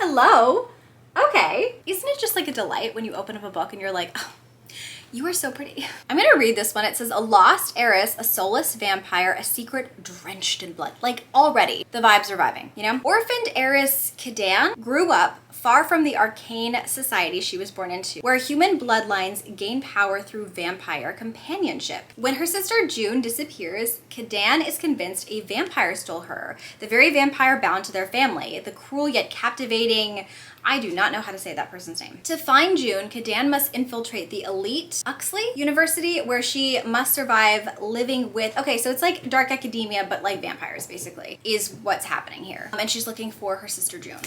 Hello. Okay. Isn't it just like a delight when you open up a book and you're like, oh, you are so pretty. I'm gonna read this one. It says, a lost heiress, a soulless vampire, a secret drenched in blood. Like already, the vibes are vibing, you know? Orphaned heiress Kidan grew up far from the arcane society she was born into, where human bloodlines gain power through vampire companionship. When her sister June disappears, Kidan is convinced a vampire stole her, the very vampire bound to their family, the cruel yet captivating, I do not know how to say that person's name. To find June, Kidan must infiltrate the elite Uxley University, where she must survive living with, okay, so it's like dark academia, but like vampires basically, is what's happening here. And she's looking for her sister June.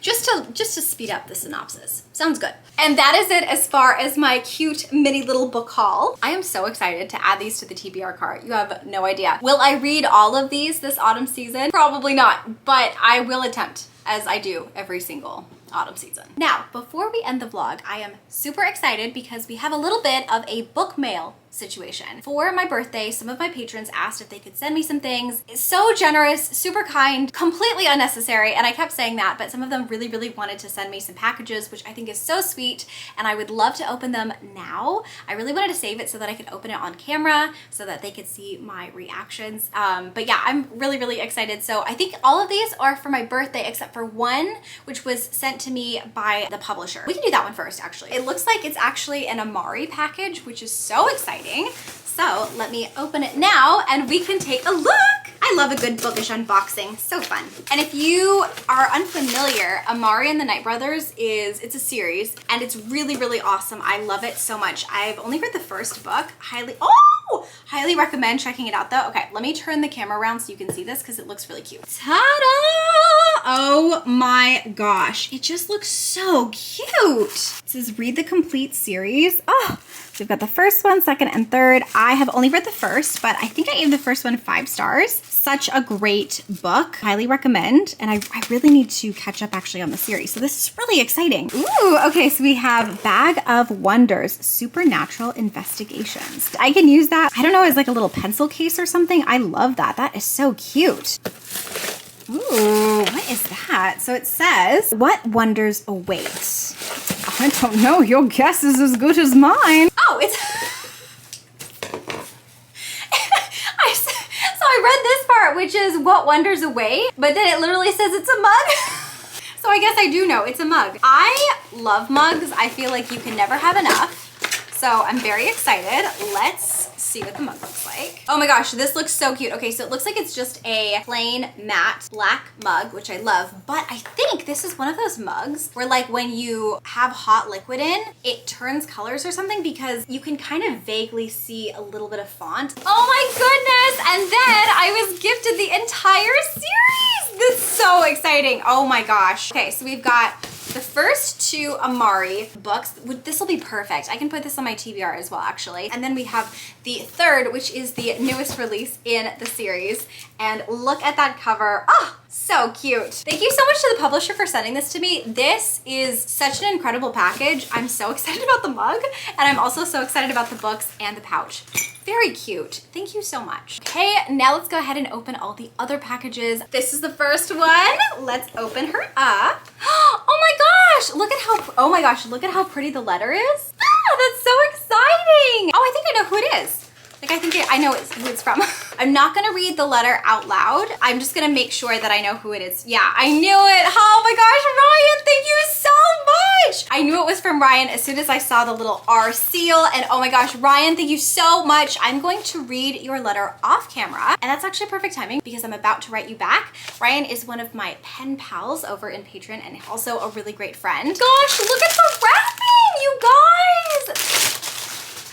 Just to speed up the synopsis. Sounds good. And that is it as far as my cute mini little book haul. I am so excited to add these to the TBR cart. You have no idea. Will I read all of these this autumn season? Probably not, but I will attempt, as I do every single autumn season. Now, before we end the vlog, I am super excited because we have a little bit of a book mail situation. For my birthday, some of my patrons asked if they could send me some things. It's so generous, super kind, completely unnecessary, and I kept saying that, but some of them really, really wanted to send me some packages, which I think is so sweet, and I would love to open them now. I really wanted to save it so that I could open it on camera so that they could see my reactions. But yeah, I'm really, really excited. So I think all of these are for my birthday except for one, which was sent to me by the publisher. We can do that one first, actually. It looks like it's actually an Amari package, which is so exciting. So let me open it now and we can take a look. I love a good bookish unboxing, so fun. And if you are unfamiliar, Amari and the Night Brothers it's a series and it's really, really awesome. I love it so much. I've only read the first book. Highly recommend checking it out though. Okay, let me turn the camera around so you can see this because it looks really cute. Ta-da! Oh my gosh, it just looks so cute. It says read the complete series. Oh, so we've got the first one, second, and third. I have only read the first, but I think I gave the first one 5 stars. Such a great book. Highly recommend. And I really need to catch up actually on the series. So this is really exciting. Ooh, okay, so we have Bag of Wonders, Supernatural Investigations. I can use that, I don't know, as like a little pencil case or something. I love that. That is so cute. Ooh, what is that? So it says, what wonders await? I don't know, your guess is as good as mine. Oh, it's... So I read this part, which is what wonders await, but then it literally says it's a mug. So I guess I do know it's a mug. I love mugs. I feel like you can never have enough. So I'm very excited. Let's see what the mug looks like. Oh my gosh, this looks so cute. Okay, so it looks like it's just a plain matte black mug, which I love, but I think this is one of those mugs where like when you have hot liquid in, it turns colors or something because you can kind of vaguely see a little bit of font. Oh my goodness, and then I was gifted the entire series. This is so exciting. Oh my gosh. Okay, so we've got the first 2 Amari books. This will be perfect. I can put this on my TBR as well, actually. And then we have the third, which is the newest release in the series. And look at that cover. Oh, so cute. Thank you so much to the publisher for sending this to me. This is such an incredible package. I'm so excited about the mug, and I'm also so excited about the books and the pouch. Very cute. Thank you so much. Okay, now let's go ahead and open all the other packages. This is the first one. Let's open her up. Oh my gosh, look at how, oh my gosh, look at how pretty the letter is. Ah, that's so exciting. Oh, I think I know who it is. Like, I think I know who it's from. I'm not gonna read the letter out loud. I'm just gonna make sure that I know who it is. Yeah, I knew it. Oh my gosh, Ryan, thank you so much. I knew it was from Ryan as soon as I saw the little R seal. And oh my gosh, Ryan, thank you so much. I'm going to read your letter off camera. And that's actually perfect timing because I'm about to write you back. Ryan is one of my pen pals over in Patreon and also a really great friend. Gosh, look at the wrapping, you guys.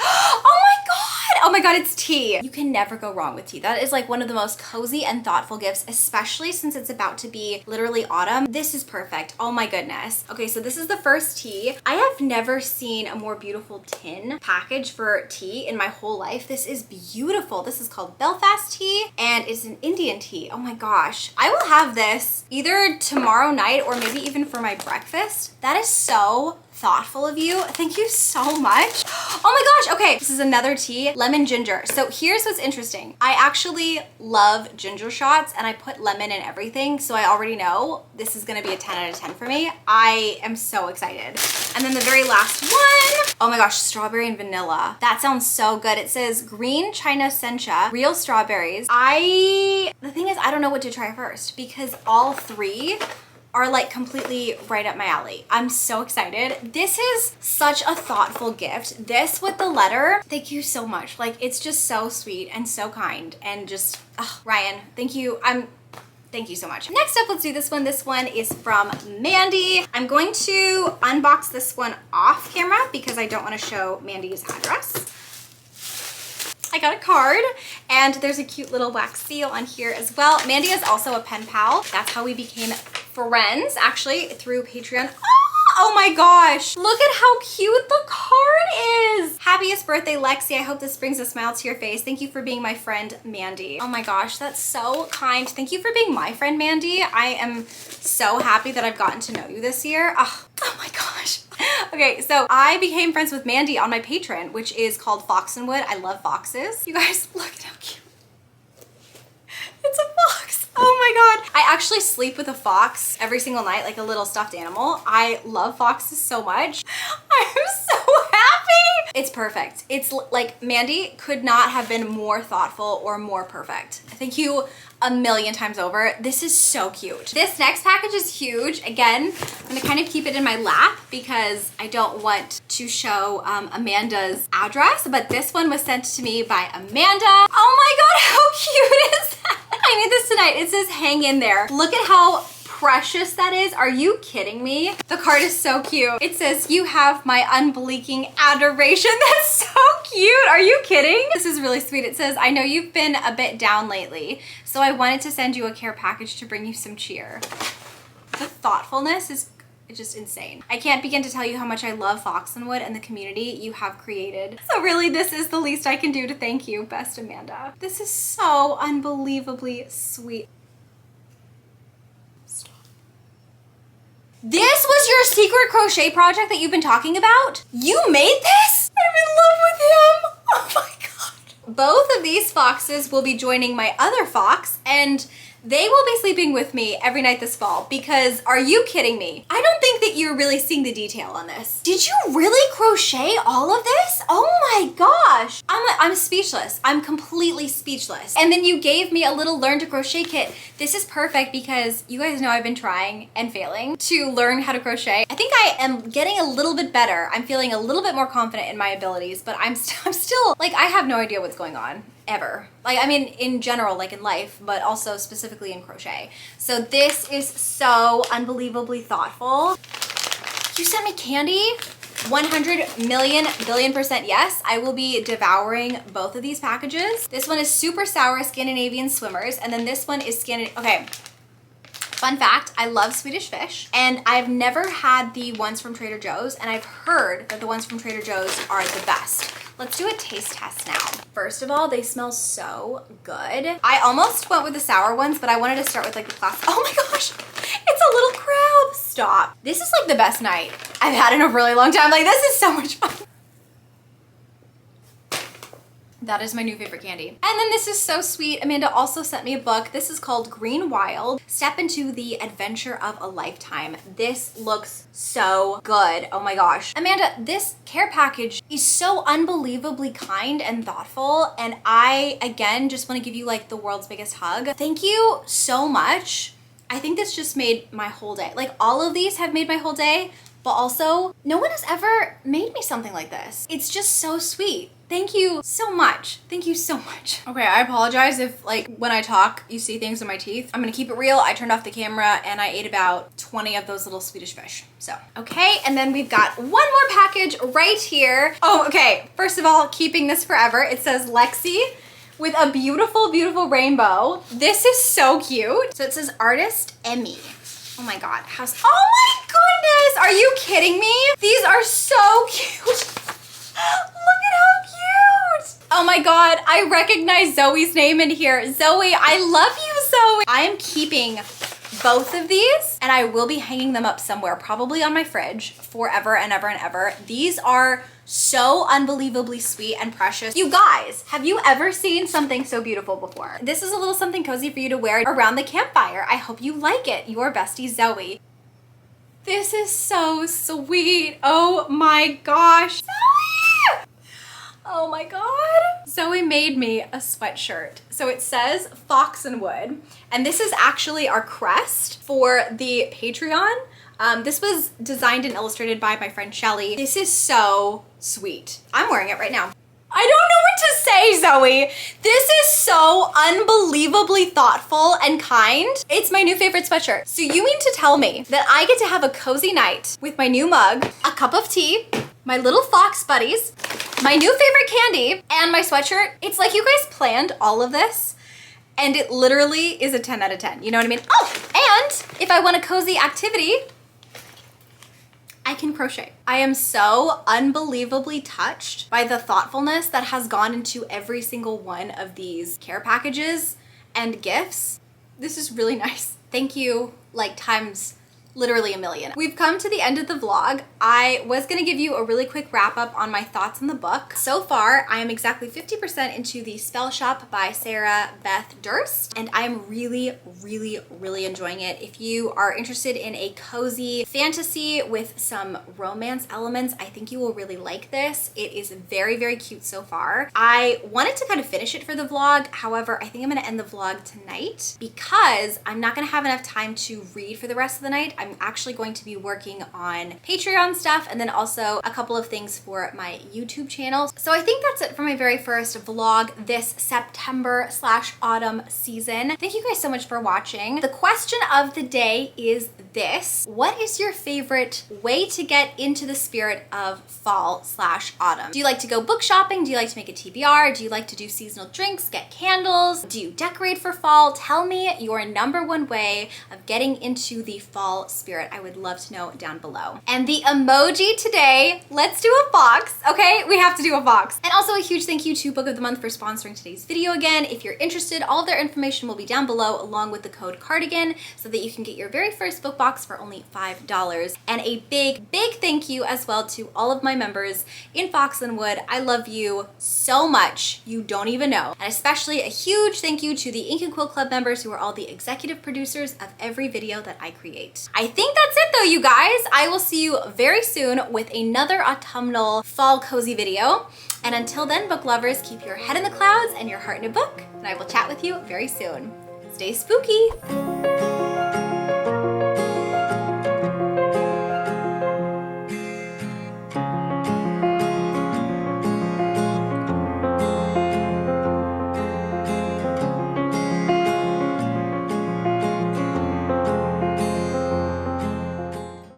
Oh my god! Oh my god, it's tea. You can never go wrong with tea. That is like one of the most cozy and thoughtful gifts, especially since it's about to be literally autumn. This is perfect. Oh my goodness. Okay, so this is the first tea. I have never seen a more beautiful tin package for tea in my whole life. This is beautiful. This is called Belfast tea and it's an Indian tea. Oh my gosh. I will have this either tomorrow night or maybe even for my breakfast. That is so thoughtful of you. Thank you so much. Oh my gosh, okay. This is another tea, lemon ginger. So here's what's interesting. I actually love ginger shots and I put lemon in everything. So I already know this is gonna be a 10 out of 10 for me. I am so excited. And then the very last one, oh my gosh, strawberry and vanilla. That sounds so good. It says green China sencha, real strawberries. The thing is, I don't know what to try first because all three are like completely right up my alley. I'm so excited. This is such a thoughtful gift. This with the letter, thank you so much. Like, it's just so sweet and so kind and just, Ryan, thank you. Thank you so much. Next up, let's do this one. This one is from Mandy. I'm going to unbox this one off camera because I don't want to show Mandy's address. I got a card and there's a cute little wax seal on here as well. Mandy is also a pen pal. That's how we became friends, actually, through Patreon. Oh my gosh, look at how cute the card is. Happiest birthday, Lexi. I hope this brings a smile to your face. Thank you for being my friend, Mandy. Oh my gosh, that's so kind. Thank you for being my friend, Mandy. I am so happy that I've gotten to know you this year. Oh my gosh. Okay, so I became friends with Mandy on my Patreon, which is called Fox and Wood. I love foxes. You guys, look at how cute. It's a fox. Oh my God. I actually sleep with a fox every single night, like a little stuffed animal. I love foxes so much. I'm so happy. It's perfect. It's like Mandy could not have been more thoughtful or more perfect. Thank you a million times over. This is so cute. This next package is huge. Again, I'm gonna kind of keep it in my lap because I don't want to show Amanda's address, but this one was sent to me by Amanda. Oh my God, how cute is that? I need this tonight. It says hang in there. Look at how precious that is. Are you kidding me? The card is so cute. It says, you have my unblinking adoration. That's so cute. Are you kidding? This is really sweet. It says, I know you've been a bit down lately, so I wanted to send you a care package to bring you some cheer. The thoughtfulness is just insane. I can't begin to tell you how much I love Foxenwood and the community you have created. So really, this is the least I can do to thank you, best Amanda. This is so unbelievably sweet. This was your secret crochet project that you've been talking about? You made this? I'm in love with him. Oh my God. Both of these foxes will be joining my other fox and they will be sleeping with me every night this fall because are you kidding me? I don't think that you're really seeing the detail on this. Did you really crochet all of this? Oh my gosh. I'm speechless. I'm completely speechless. And then you gave me a little learn to crochet kit. This is perfect because you guys know I've been trying and failing to learn how to crochet. I think I am getting a little bit better. I'm feeling a little bit more confident in my abilities, but I'm still like, I have no idea what's going on. Ever. Like, I mean, in general, like in life, but also specifically in crochet. So this is so unbelievably thoughtful. You sent me candy? 100 million billion% yes. I will be devouring both of these packages. This one is super sour Scandinavian swimmers, and then this one is okay. Fun fact, I love Swedish fish, and I've never had the ones from Trader Joe's, and I've heard that the ones from Trader Joe's are the best. Let's do a taste test now. First of all, they smell so good. I almost went with the sour ones, but I wanted to start with like the classic. Oh my gosh, it's a little crab. Stop. This is like the best night I've had in a really long time. Like, this is so much fun. That is my new favorite candy. And then this is so sweet. Amanda also sent me a book. This is called Green Wild, Step into the Adventure of a Lifetime. This looks so good. Oh my gosh. Amanda, this care package is so unbelievably kind and thoughtful. And I, again, just want to give you like the world's biggest hug. Thank you so much. I think this just made my whole day. Like, all of these have made my whole day, but also no one has ever made me something like this. It's just so sweet. Thank you so much. Thank you so much. Okay, I apologize if like when I talk, you see things in my teeth. I'm gonna keep it real. I turned off the camera and I ate about 20 of those little Swedish fish. So, okay, and then we've got one more package right here. Oh, okay, first of all, keeping this forever. It says Lexi with a beautiful, beautiful rainbow. This is so cute. So it says Artist Emmy. Oh my God, oh my goodness, are you kidding me? These are so cute. Look at how cute. Oh my God, I recognize Zoe's name in here. Zoe, I love you, Zoe. I am keeping both of these, and I will be hanging them up somewhere, probably on my fridge forever and ever and ever. These are so unbelievably sweet and precious. You guys, have you ever seen something so beautiful before? This is a little something cozy for you to wear around the campfire. I hope you like it. Your bestie, Zoe. This is so sweet. Oh my gosh. Zoe! Oh my God. Zoe made me a sweatshirt. So it says Fox and Wood, and this is actually our crest for the Patreon. This was designed and illustrated by my friend Shelly. This is so sweet. I'm wearing it right now. I don't know what to say, Zoe. This is so unbelievably thoughtful and kind. It's my new favorite sweatshirt. So you mean to tell me that I get to have a cozy night with my new mug, a cup of tea, my little fox buddies, my new favorite candy, and my sweatshirt? It's like you guys planned all of this, and it literally is a 10 out of 10. You know what I mean? Oh, and if I want a cozy activity, I can crochet. I am so unbelievably touched by the thoughtfulness that has gone into every single one of these care packages and gifts. This is really nice. Thank you, like times literally a million. We've come to the end of the vlog. I was gonna give you a really quick wrap up on my thoughts on the book. So far, I am exactly 50% into the Spellshop by Sarah Beth Durst, and I'm really enjoying it. If you are interested in a cozy fantasy with some romance elements, I think you will really like this. It is very cute so far. I wanted to kind of finish it for the vlog. However, I think I'm gonna end the vlog tonight because I'm not gonna have enough time to read for the rest of the night. I'm actually going to be working on Patreon stuff and then also a couple of things for my YouTube channel. So I think that's it for my very first vlog this September/autumn season. Thank you guys so much for watching. The question of the day is this: what is your favorite way to get into the spirit of fall/autumn? Do you like to go book shopping? Do you like to make a TBR? Do you like to do seasonal drinks, get candles? Do you decorate for fall? Tell me your #1 way of getting into the fall spirit. I would love to know down below. And the emoji today, let's do a fox, okay? We have to do a fox. And also a huge thank you to Book of the Month for sponsoring today's video again. If you're interested, all of their information will be down below along with the code CARDIGAN so that you can get your very first book box for only $5. And a big thank you as well to all of my members in Fox and Wood. I love you so much, you don't even know. And especially a huge thank you to the Ink and Quill Club members who are all the executive producers of every video that I create. I think that's it though, you guys. I will see you very soon with another autumnal fall cozy video. And until then, book lovers, keep your head in the clouds and your heart in a book. And I will chat with you very soon. Stay spooky.